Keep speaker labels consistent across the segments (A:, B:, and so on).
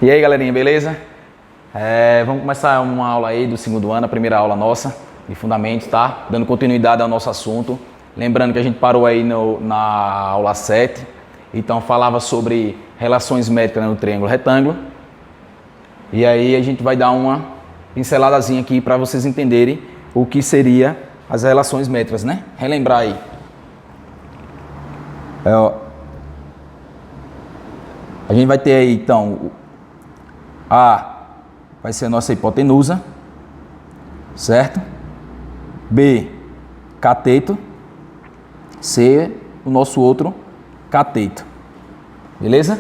A: E aí, galerinha, beleza? Vamos começar uma aula aí do segundo ano, a primeira aula nossa de fundamentos, tá? Dando continuidade ao nosso assunto. Lembrando que a gente parou aí na aula 7, então falava sobre relações métricas no triângulo retângulo. E aí a gente vai dar uma pinceladazinha aqui para vocês entenderem o que seria as relações métricas, né? Relembrar aí. A gente vai ter aí, então, A vai ser a nossa hipotenusa, certo? B, cateto. C, o nosso outro cateto. Beleza?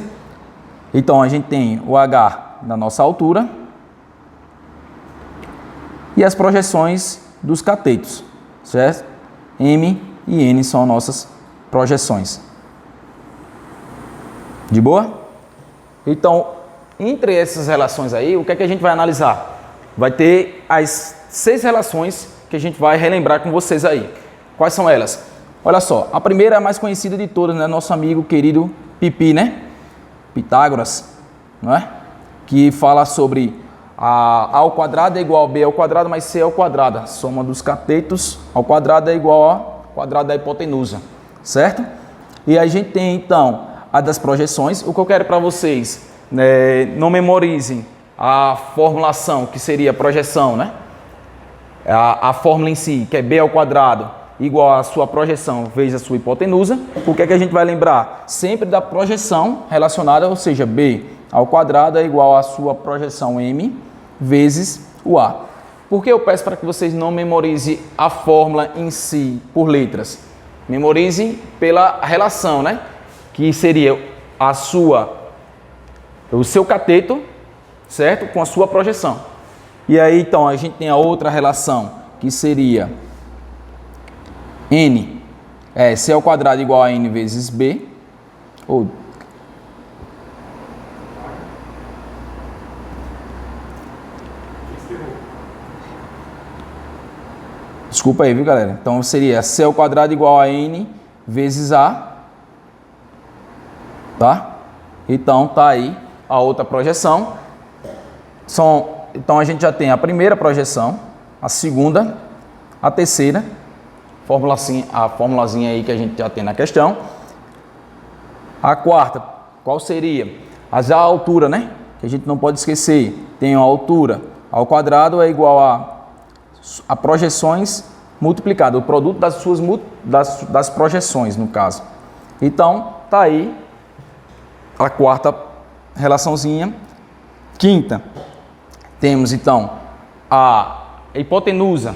A: Então, a gente tem o H da nossa altura e as projeções dos catetos, certo? M e N são nossas projeções. De boa? Então, entre essas relações aí, o que é que a gente vai analisar? Vai ter as 6 relações que a gente vai relembrar com vocês aí. Quais são elas? Olha só, a primeira é a mais conhecida de todas, né? Nosso amigo querido Pipi, né? Pitágoras, não é? Que fala sobre A ao quadrado é igual a B ao quadrado mais C ao quadrado. A soma dos catetos ao quadrado é igual ao quadrado da hipotenusa, certo? E a gente tem, então, a das projeções. O que eu quero para vocês, não memorizem a formulação, que seria a projeção, né? A fórmula em si, que é B ao quadrado igual a sua projeção vezes a sua hipotenusa. O que é que a gente vai lembrar? Sempre da projeção relacionada, ou seja, B ao quadrado é igual a sua projeção M vezes o A. Por que eu peço para que vocês não memorizem a fórmula em si por letras? Memorizem pela relação, né? Que seria o seu cateto, certo? Com a sua projeção. E aí, então, a gente tem a outra relação, que seria N, C ao quadrado igual a N vezes B, ou desculpa aí, viu, galera? Então, seria C ao quadrado igual a N vezes A, tá? Então, tá aí a outra projeção. Então, a gente já tem a primeira projeção, a segunda, a terceira, a formulazinha aí que a gente já tem na questão. A quarta, qual seria? A altura, né? Que a gente não pode esquecer. Tem a altura ao quadrado é igual a projeções multiplicado, o produto das projeções, no caso. Então, tá aí a quarta relaçãozinha. Quinta, temos então a hipotenusa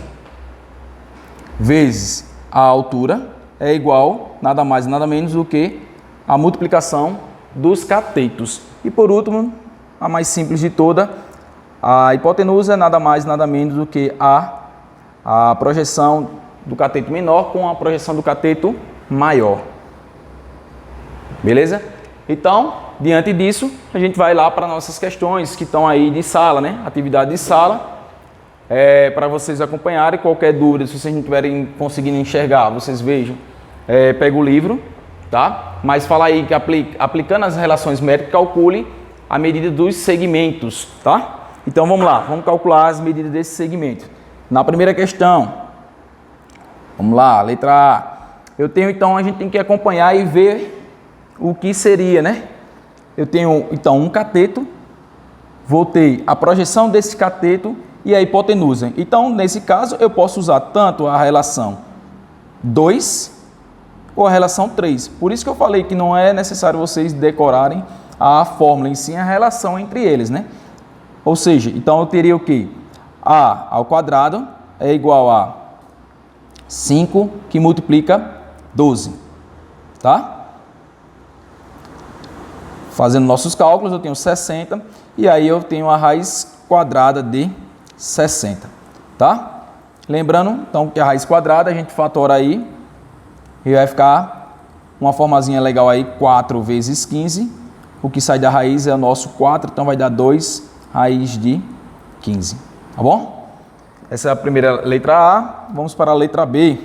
A: vezes a altura é igual nada mais nada menos do que a multiplicação dos catetos. E por último, a mais simples de toda, a hipotenusa é nada mais nada menos do que a projeção do cateto menor com a projeção do cateto maior. Beleza? Então, diante disso, a gente vai lá para nossas questões que estão aí de sala, né? Atividade de sala, para vocês acompanharem. Qualquer dúvida, se vocês não estiverem conseguindo enxergar, vocês vejam, pega o livro, tá? Mas fala aí que aplicando as relações métricas, calcule a medida dos segmentos, tá? Então, vamos lá, vamos calcular as medidas desses segmentos. Na primeira questão, vamos lá, letra A. Então, a gente tem que acompanhar e ver o que seria, né? Eu tenho, então, um cateto, vou ter a projeção desse cateto e a hipotenusa. Então, nesse caso, eu posso usar tanto a relação 2 ou a relação 3. Por isso que eu falei que não é necessário vocês decorarem a fórmula em si, a relação entre eles, né? Ou seja, então eu teria o quê? A ao quadrado é igual a 5 que multiplica 12, tá? Fazendo nossos cálculos, eu tenho 60 e aí eu tenho a raiz quadrada de 60, tá? Lembrando, então, que a raiz quadrada a gente fatora aí e vai ficar uma formazinha legal aí, 4 vezes 15. O que sai da raiz é o nosso 4, então vai dar 2 raiz de 15, tá bom? Essa é a primeira letra A. Vamos para a letra B.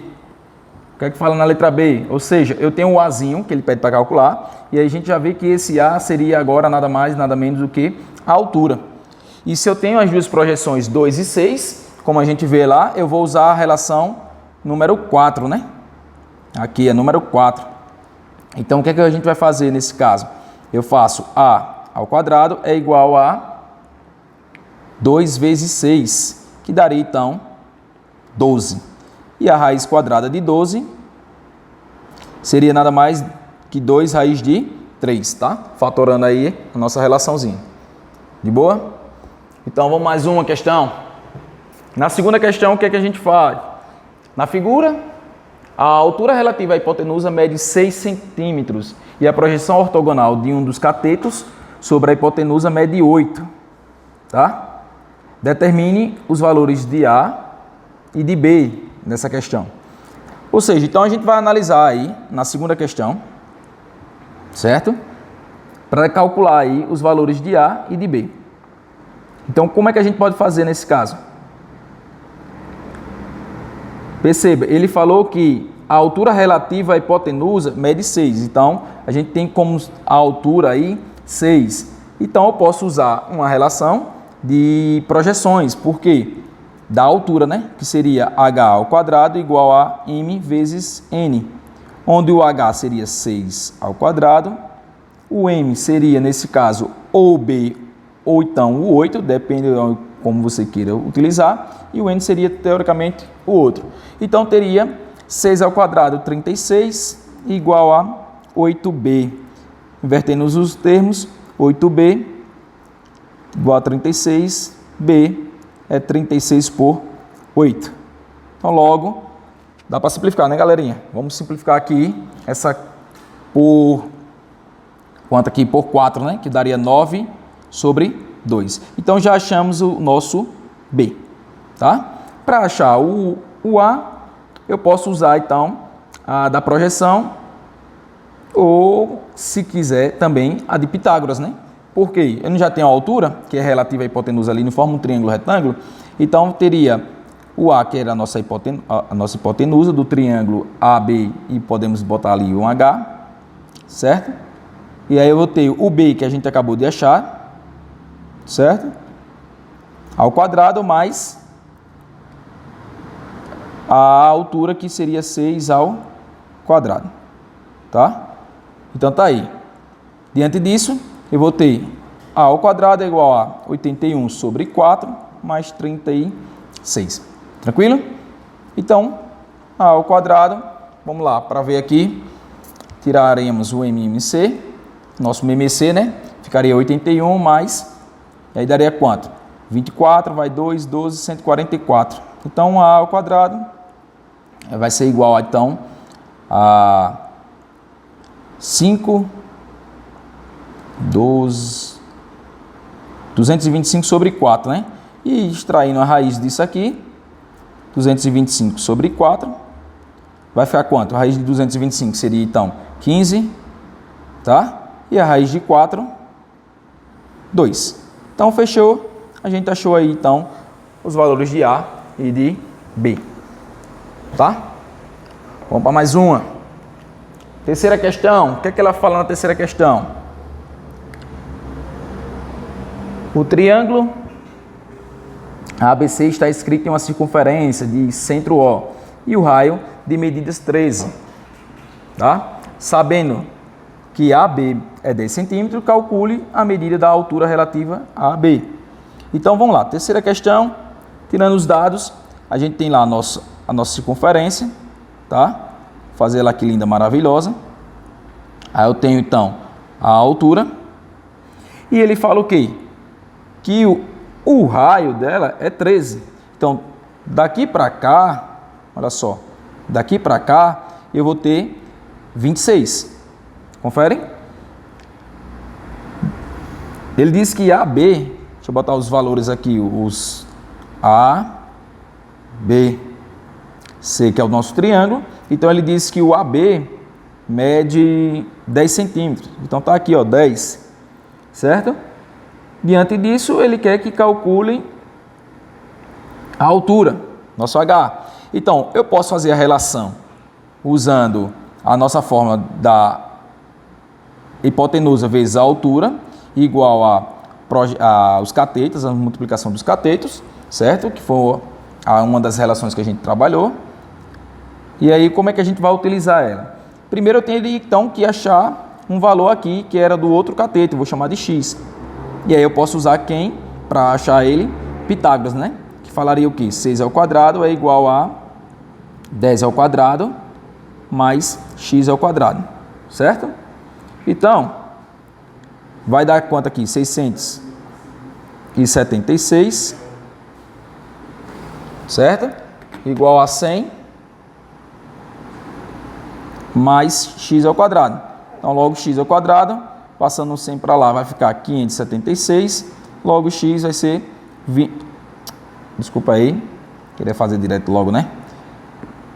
A: O que é que fala na letra B? Ou seja, eu tenho o Azinho, que ele pede para calcular, e aí a gente já vê que esse A seria agora nada mais, nada menos do que a altura. E se eu tenho as duas projeções 2 e 6, como a gente vê lá, eu vou usar a relação número 4, né? Aqui é número 4. Então, o que é que a gente vai fazer nesse caso? Eu faço a ao quadrado é igual a 2 vezes 6, que daria, então, 12. E a raiz quadrada de 12 seria nada mais que 2 raiz de 3, tá? Fatorando aí a nossa relaçãozinha. De boa? Então, vamos mais uma questão. Na segunda questão, o que é que a gente faz? Na figura, a altura relativa à hipotenusa mede 6 centímetros e a projeção ortogonal de um dos catetos sobre a hipotenusa mede 8, tá? Determine os valores de A e de B nessa questão. Ou seja, então a gente vai analisar aí na segunda questão, certo? Para calcular aí os valores de A e de B. Então, como é que a gente pode fazer nesse caso? Perceba, ele falou que a altura relativa à hipotenusa mede 6. Então, a gente tem como a altura aí 6. Então, eu posso usar uma relação de projeções. Por quê? Da altura, né? Que seria h ao quadrado igual a m vezes n. Onde o h seria 6 ao quadrado. O m seria, nesse caso, ou b ou então o 8, depende de como você queira utilizar, e o n seria, teoricamente, o outro. Então, teria 6 ao quadrado, 36, igual a 8b. Invertendo os termos, 8b igual a 36, b é 36 por 8. Então, logo, dá para simplificar, né, galerinha? Vamos simplificar aqui, essa por... quanto aqui? Por 4, né? Que daria 9 sobre 2. Então, já achamos o nosso B, tá? Para achar o A, eu posso usar, então, a da projeção ou, se quiser, também a de Pitágoras, né? Por quê? Eu já tenho a altura, que é relativa à hipotenusa ali, não forma um triângulo retângulo, então teria o A, que era a nossa hipotenusa do triângulo AB, e podemos botar ali um H, certo? E aí eu vou ter o B, que a gente acabou de achar, certo? Ao quadrado mais a altura, que seria 6 ao quadrado, tá? Então tá aí. Diante disso, eu vou ter a ao quadrado é igual a 81 sobre 4 mais 36. Tranquilo? Então, a ao quadrado, vamos lá, para ver aqui, tiraremos o MMC, nosso MMC, né? Ficaria 81 mais... E aí daria quanto? 24, vai 2, 12, 144. Então, A ao quadrado vai ser igual, então, a 5, 12, 225 sobre 4, né? E extraindo a raiz disso aqui, 225 sobre 4, vai ficar quanto? A raiz de 225 seria, então, 15, tá? E a raiz de 4, 2. Então, fechou. A gente achou aí, então, os valores de A e de B. Tá? Vamos para mais uma. Terceira questão. O que é que ela fala na terceira questão? O triângulo ABC está escrito em uma circunferência de centro O e o raio de medidas 13. Tá? Sabendo que AB é 10 centímetros, calcule a medida da altura relativa a AB. Então, vamos lá. Terceira questão, tirando os dados, a gente tem lá a nossa circunferência, tá? Vou fazer ela aqui linda, maravilhosa. Aí eu tenho, então, a altura. E ele fala o quê? Que o raio dela é 13. Então, daqui para cá, olha só, daqui para cá, eu vou ter 26. Confere? Ele diz que AB, deixa eu botar os valores aqui, os A, B, C, que é o nosso triângulo. Então, ele diz que o AB mede 10 centímetros. Então, está aqui, ó, 10, certo? Diante disso, ele quer que calcule a altura, nosso H. Então, eu posso fazer a relação usando a nossa fórmula da hipotenusa vezes a altura, igual a os catetos, a multiplicação dos catetos, certo? Que foi uma das relações que a gente trabalhou. E aí, como é que a gente vai utilizar ela? Primeiro eu tenho então que achar um valor aqui que era do outro cateto, eu vou chamar de x. E aí eu posso usar quem para achar ele? Pitágoras, né? Que falaria o quê? 6 ao quadrado é igual a 10 ao quadrado mais x ao quadrado, certo? Então, vai dar quanto aqui? 676, certo? Igual a 100 mais x ao quadrado. Então, logo x ao quadrado, passando o 100 para lá, vai ficar 576. Logo x vai ser 20. Desculpa aí, queria fazer direto logo, né?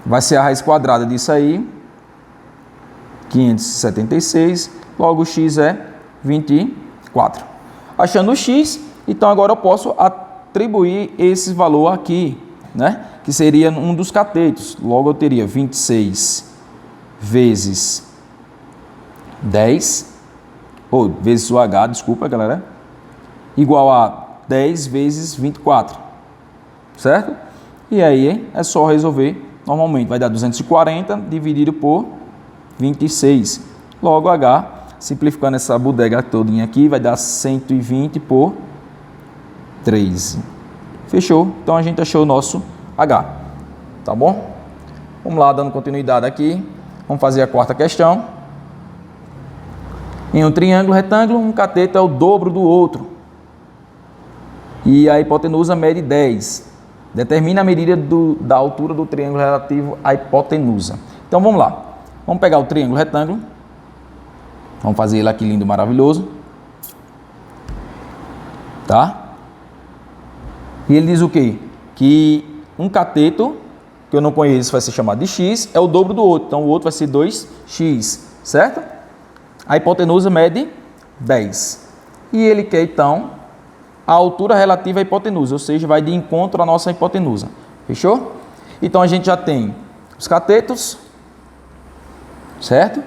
A: Vai ser a raiz quadrada disso aí, 576. Logo x é 24. Achando o x, então agora eu posso atribuir esse valor aqui, né? Que seria um dos catetos. Logo eu teria 26 vezes 10, ou vezes o h, desculpa galera, igual a 10 vezes 24, certo? E aí é só resolver normalmente, vai dar 240 dividido por 26, logo h, simplificando essa bodega todinha aqui, vai dar 120 por 13. Fechou? Então a gente achou o nosso h, tá bom? Vamos lá, dando continuidade aqui, vamos fazer a quarta questão. Em um triângulo retângulo, um cateto é o dobro do outro. E a hipotenusa mede 10. Determina a medida da altura do triângulo relativo à hipotenusa. Então vamos lá. Vamos pegar o triângulo retângulo. Vamos fazer ele aqui lindo, maravilhoso. Tá? E ele diz o quê? Que um cateto, que eu não conheço, vai ser chamado de x, é o dobro do outro. Então o outro vai ser 2x, certo? A hipotenusa mede 10. E ele quer, então, a altura relativa à hipotenusa, ou seja, vai de encontro à nossa hipotenusa. Fechou? Então, a gente já tem os catetos, certo?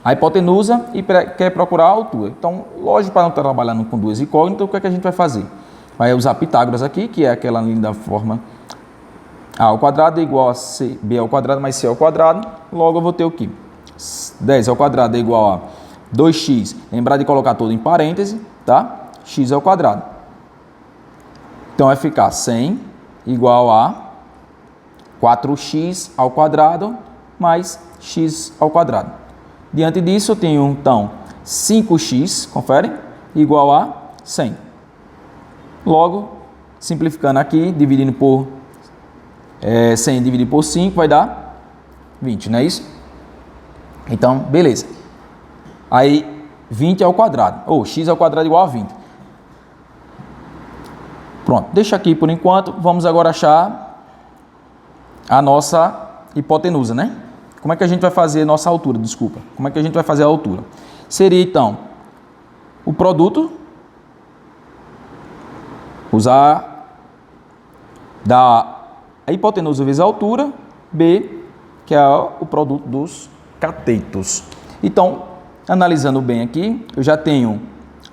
A: A hipotenusa e quer procurar a altura. Então, lógico, para não estar trabalhando com duas incógnitas, o que é que a gente vai fazer? Vai usar Pitágoras aqui, que é aquela linda forma a ao quadrado é igual a b ao quadrado mais c ao quadrado. Logo, eu vou ter o quê? 10 ao quadrado é igual a 2x, lembrar de colocar tudo em parêntese, tá? X ao quadrado. Então, vai ficar 100 igual a 4x ao quadrado mais x ao quadrado. Diante disso, eu tenho, então, 5x, confere, igual a 100. Logo, simplificando aqui, dividindo por 100 dividido por 5, vai dar 20, não é isso? Então, beleza. Aí, 20 ao quadrado, ou x ao quadrado igual a 20. Pronto, deixa aqui por enquanto. Vamos agora achar a nossa hipotenusa, né? Como é que a gente vai fazer a nossa altura? Desculpa. Como é que a gente vai fazer a altura? Seria, então, o produto, usar a hipotenusa vezes a altura, B, que é o produto dos catetos. Então, analisando bem aqui, eu já tenho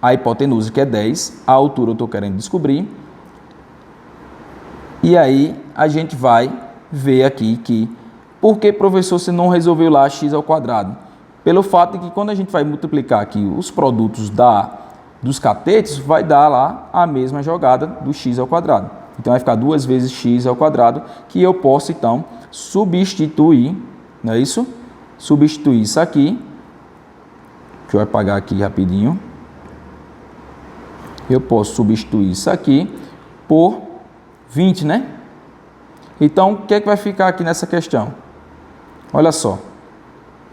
A: a hipotenusa, que é 10, a altura eu estou querendo descobrir. E aí, a gente vai ver aqui que, por que, professor, você não resolveu lá x ao quadrado? Pelo fato de que quando a gente vai multiplicar aqui os produtos dos catetos, vai dar lá a mesma jogada do x ao quadrado. Então, vai ficar 2 vezes x ao quadrado, que eu posso, então, substituir, não é isso? Substituir isso aqui. Deixa eu apagar aqui rapidinho. Eu posso substituir isso aqui por 20, né? Então, o que é que vai ficar aqui nessa questão? Olha só.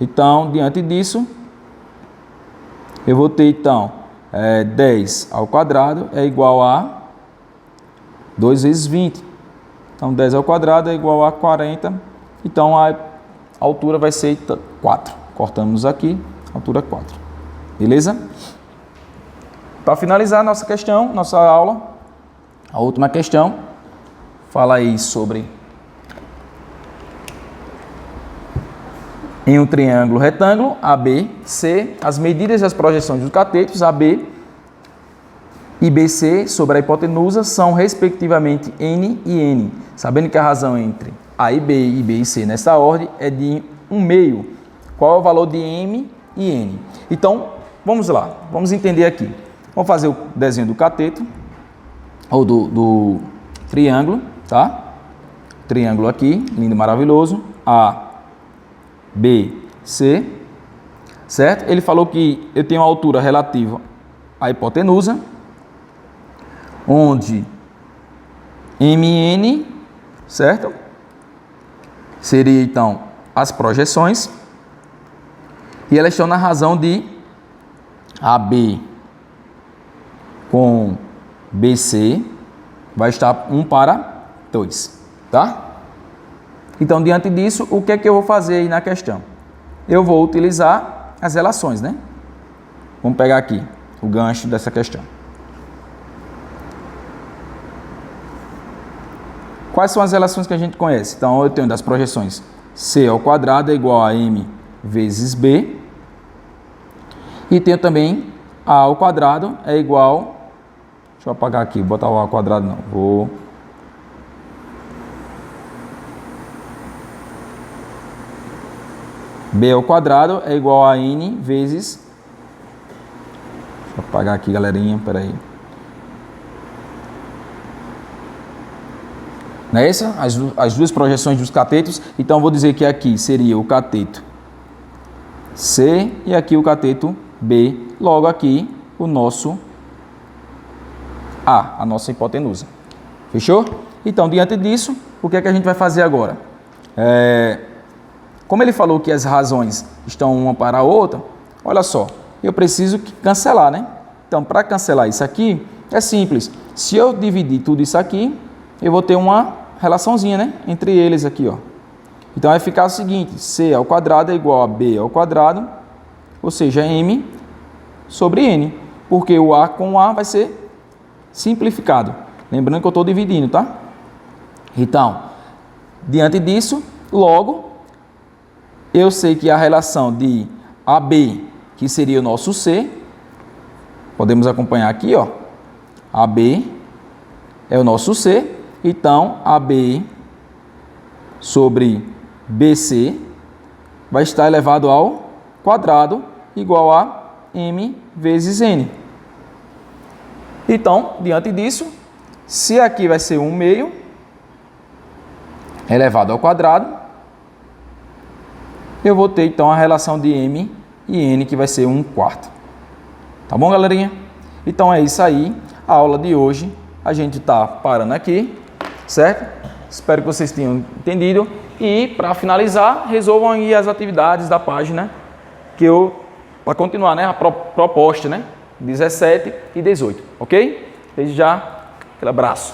A: Então, diante disso, eu vou ter, então, 10 ao quadrado é igual a 2 vezes 20. Então, 10 ao quadrado é igual a 40. Então, a altura vai ser 4. Cortamos aqui, altura 4. Beleza? Para finalizar nossa questão, nossa aula, a última questão, fala aí sobre em um triângulo retângulo, ABC, as medidas e as projeções dos catetos, AB, e BC sobre a hipotenusa são, respectivamente, N e N. Sabendo que a razão entre A e B e C nessa ordem é de 1/2. Qual é o valor de M e N? Então, vamos lá. Vamos entender aqui. Vamos fazer o desenho do cateto, ou do triângulo, tá? Triângulo aqui, lindo, maravilhoso. A, B, C, certo? Ele falou que eu tenho uma altura relativa à hipotenusa, onde MN, certo? Seria, então, as projeções. E elas estão na razão de AB com BC vai estar 1/2, tá? Então, diante disso, o que é que eu vou fazer aí na questão? Eu vou utilizar as relações, né? Vamos pegar aqui o gancho dessa questão. Quais são as relações que a gente conhece? Então, eu tenho das projeções C ao quadrado é igual a M vezes B. E tenho também A ao quadrado é igual... Deixa eu apagar aqui, vou botar o A ao quadrado não. Vou... B ao quadrado é igual a N vezes... Deixa eu apagar aqui, galerinha, peraí. Não é essa? As duas projeções dos catetos. Então, eu vou dizer que aqui seria o cateto C e aqui o cateto B. Logo aqui, o nosso A nossa hipotenusa. Fechou? Então, diante disso, o que é que a gente vai fazer agora? Como ele falou que as razões estão uma para a outra, olha só, eu preciso cancelar, né? Então, para cancelar isso aqui, é simples. Se eu dividir tudo isso aqui, eu vou ter uma relaçãozinha, né? Entre eles aqui, ó. Então, vai ficar o seguinte, C ao quadrado é igual a B ao quadrado, ou seja, M sobre N, porque o A com o A vai ser simplificado. Lembrando que eu estou dividindo, tá? Então, diante disso, logo, eu sei que a relação de AB, que seria o nosso C, podemos acompanhar aqui, ó. AB é o nosso C, então AB sobre BC vai estar elevado ao quadrado igual a M vezes N. Então, diante disso, se aqui vai ser 1/2 elevado ao quadrado, eu vou ter então a relação de M e N, que vai ser 1/4. Tá bom, galerinha? Então é isso aí. A aula de hoje a gente está parando aqui, certo? Espero que vocês tenham entendido. E para finalizar, resolvam aí as atividades da página que para continuar, né, a proposta, né, 17 e 18, ok? Desde já, aquele abraço.